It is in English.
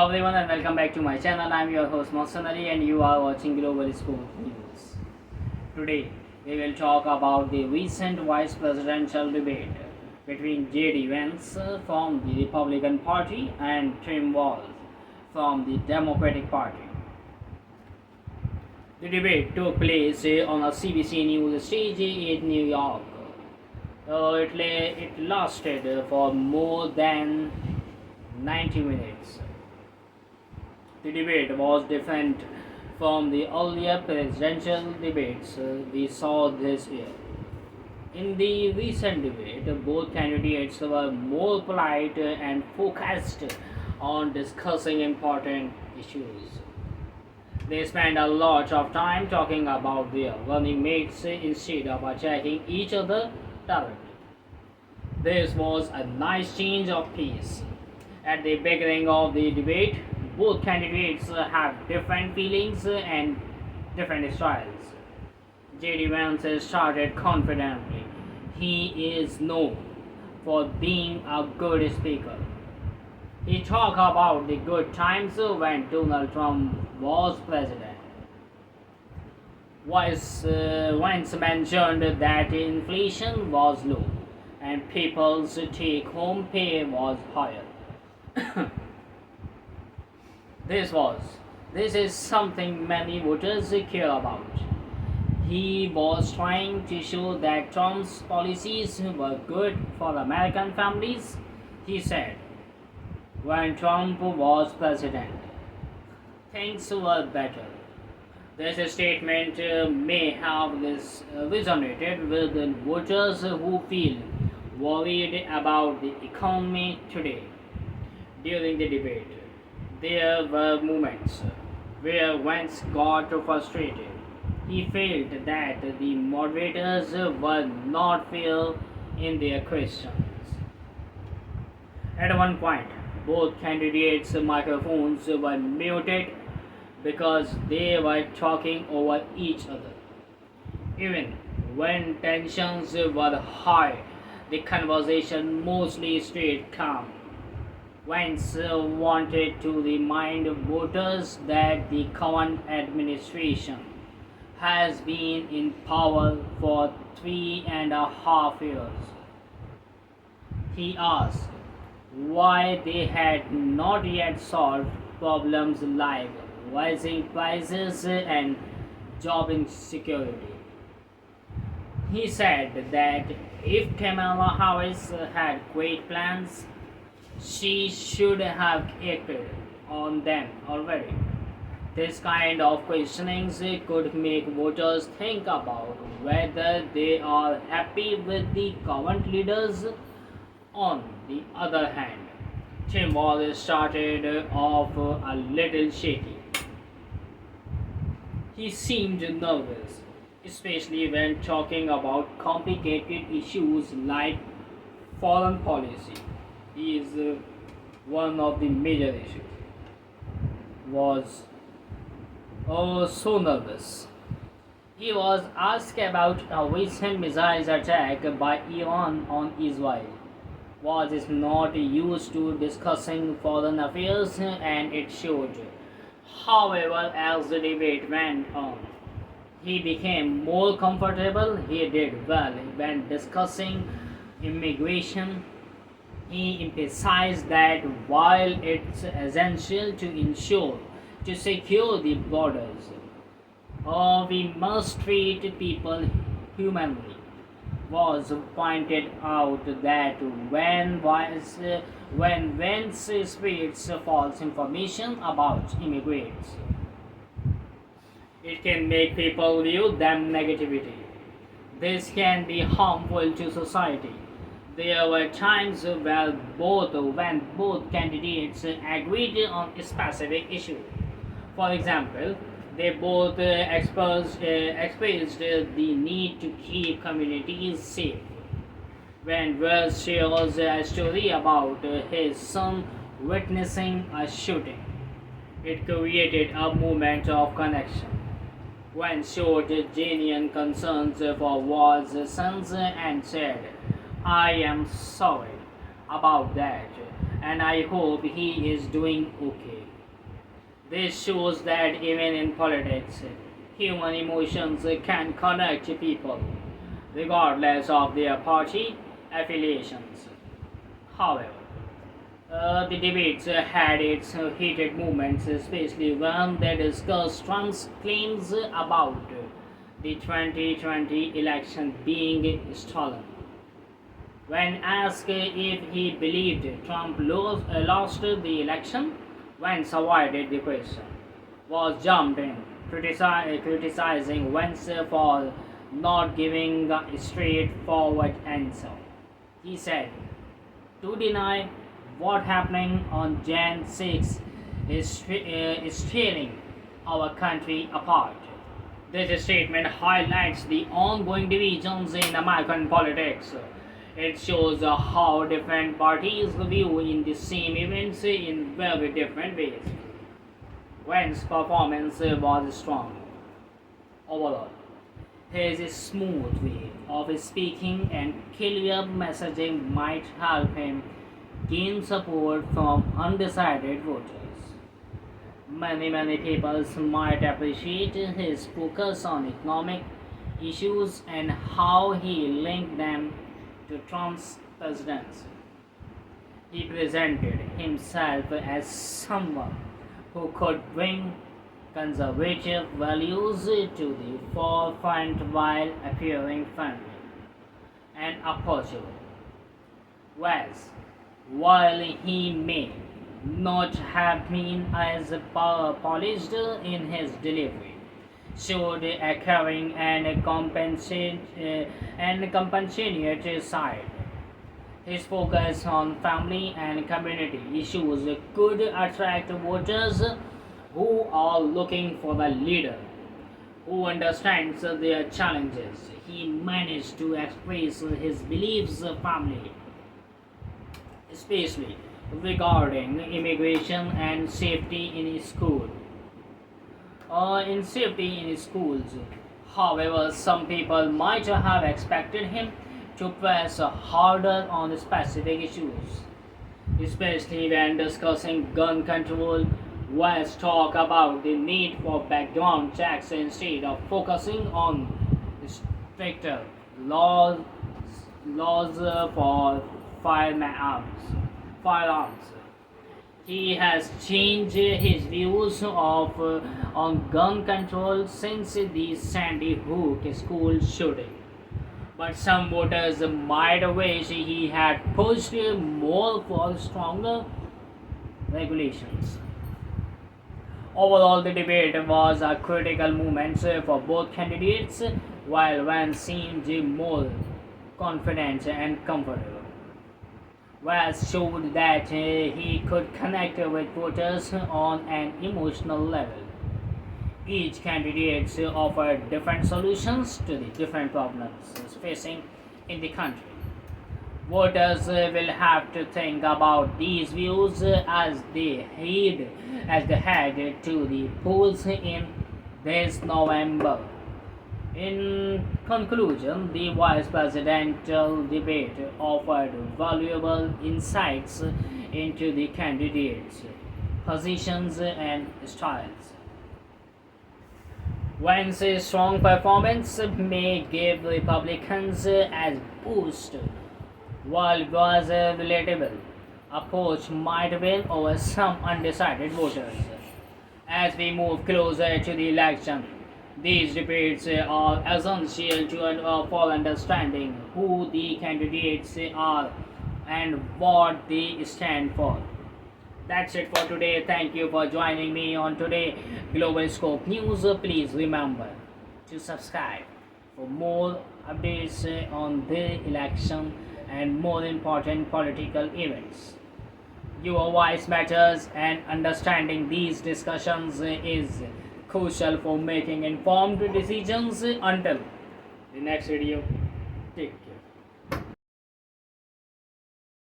everyone and welcome back to my channel. I am your host Mohsen Ali and you are watching Global Sport News. Today we will talk about the recent vice presidential debate between J.D. Vance from the Republican Party and Tim Walz from the Democratic Party. The debate took place on a CBC News stage in New York. It lasted for more than 90 minutes. The debate was different from the earlier presidential debates we saw this year. In the recent debate, both candidates were more polite and focused on discussing important issues. They spent a lot of time talking about their running mates instead of attacking each other directly. This was a nice change of pace. At the beginning of the debate, both candidates have different feelings and different styles. J.D. Vance started confidently. He is known for being a good speaker. He talked about the good times when Donald Trump was president. Vance mentioned that inflation was low and people's take-home pay was higher. This is something many voters care about. He was trying to show that Trump's policies were good for American families, he said. When Trump was president, things were better. This statement may have resonated with voters who feel worried about the economy today. During the debate, there were moments where Vance got frustrated. He felt that the moderators were not fair in their questions. At one point, both candidates' microphones were muted because they were talking over each other. Even when tensions were high, the conversation mostly stayed calm. Vance wanted to remind voters that the current administration has been in power for 3.5 years. He asked why they had not yet solved problems like rising prices and job insecurity. He said that if Kamala Harris had great plans, she should have acted on them already. This kind of questioning could make voters think about whether they are happy with the current leaders. On the other hand, Tim Walz started off a little shaky. He seemed nervous, especially when talking about complicated issues like foreign policy. He is one of the major issues. Was so nervous. He was asked about a recent missile attack by Iran on Israel. Walz is not used to discussing foreign affairs and it showed. However, as the debate went on, he became more comfortable. He did well when discussing immigration. He emphasized that while it's essential to secure the borders, we must treat people humanly. Was pointed out that when Vance spreads false information about immigrants, it can make people view them negatively. This can be harmful to society. There were times when both candidates agreed on a specific issue. For example, they both expressed the need to keep communities safe. When Wells shares a story about his son witnessing a shooting, it created a moment of connection. When showed genuine concerns for Walz's sons and said, I am sorry about that and I hope he is doing okay. This shows that even in politics, human emotions can connect people regardless of their party affiliations. However, the debates had its heated moments, especially when they discussed Trump's claims about the 2020 election being stolen. When asked if he believed Trump lost the election, Vance avoided the question, was jumped in, criticizing Vance for not giving a straightforward answer. He said, to deny what happening on Jan 6 is tearing our country apart. This statement highlights the ongoing divisions in American politics. It shows how different parties view in the same events in very different ways. Vance's performance was strong overall. His smooth way of speaking and clear messaging might help him gain support from undecided voters. Many people might appreciate his focus on economic issues and how he linked them to Trump's presidency. He presented himself as someone who could bring conservative values to the forefront while appearing friendly and approachable. Whereas, while he may not have been as polished in his delivery, showed a caring and compassionate side. His focus on family and community issues could attract voters who are looking for a leader who understands their challenges. He managed to express his beliefs firmly, especially regarding immigration and safety in school. In safety in schools. However, some people might have expected him to press harder on specific issues, especially when discussing gun control. West talk about the need for background checks instead of focusing on stricter laws for firearms. He has changed his views on gun control since the Sandy Hook school shooting. But some voters might wish he had pushed more for stronger regulations. Overall, the debate was a critical moment for both candidates, while Vance seemed more confident and comfortable. Vance showed that he could connect with voters on an emotional level. Each candidate offered different solutions to the different problems facing in the country. Voters will have to think about these views as they head to the polls in this November. In conclusion, the vice presidential debate offered valuable insights into the candidates' positions and styles. Vance's strong performance may give Republicans a boost, while Gore's relatable approach might win over some undecided voters. As we move closer to the election, these debates are essential for understanding who the candidates are and what they stand for. That's it for today. Thank you for joining me on today Global Scope News. Please remember to subscribe for more updates on the election and more important political events. Your voice matters, and understanding these discussions is crucial for making informed decisions. Until the next video.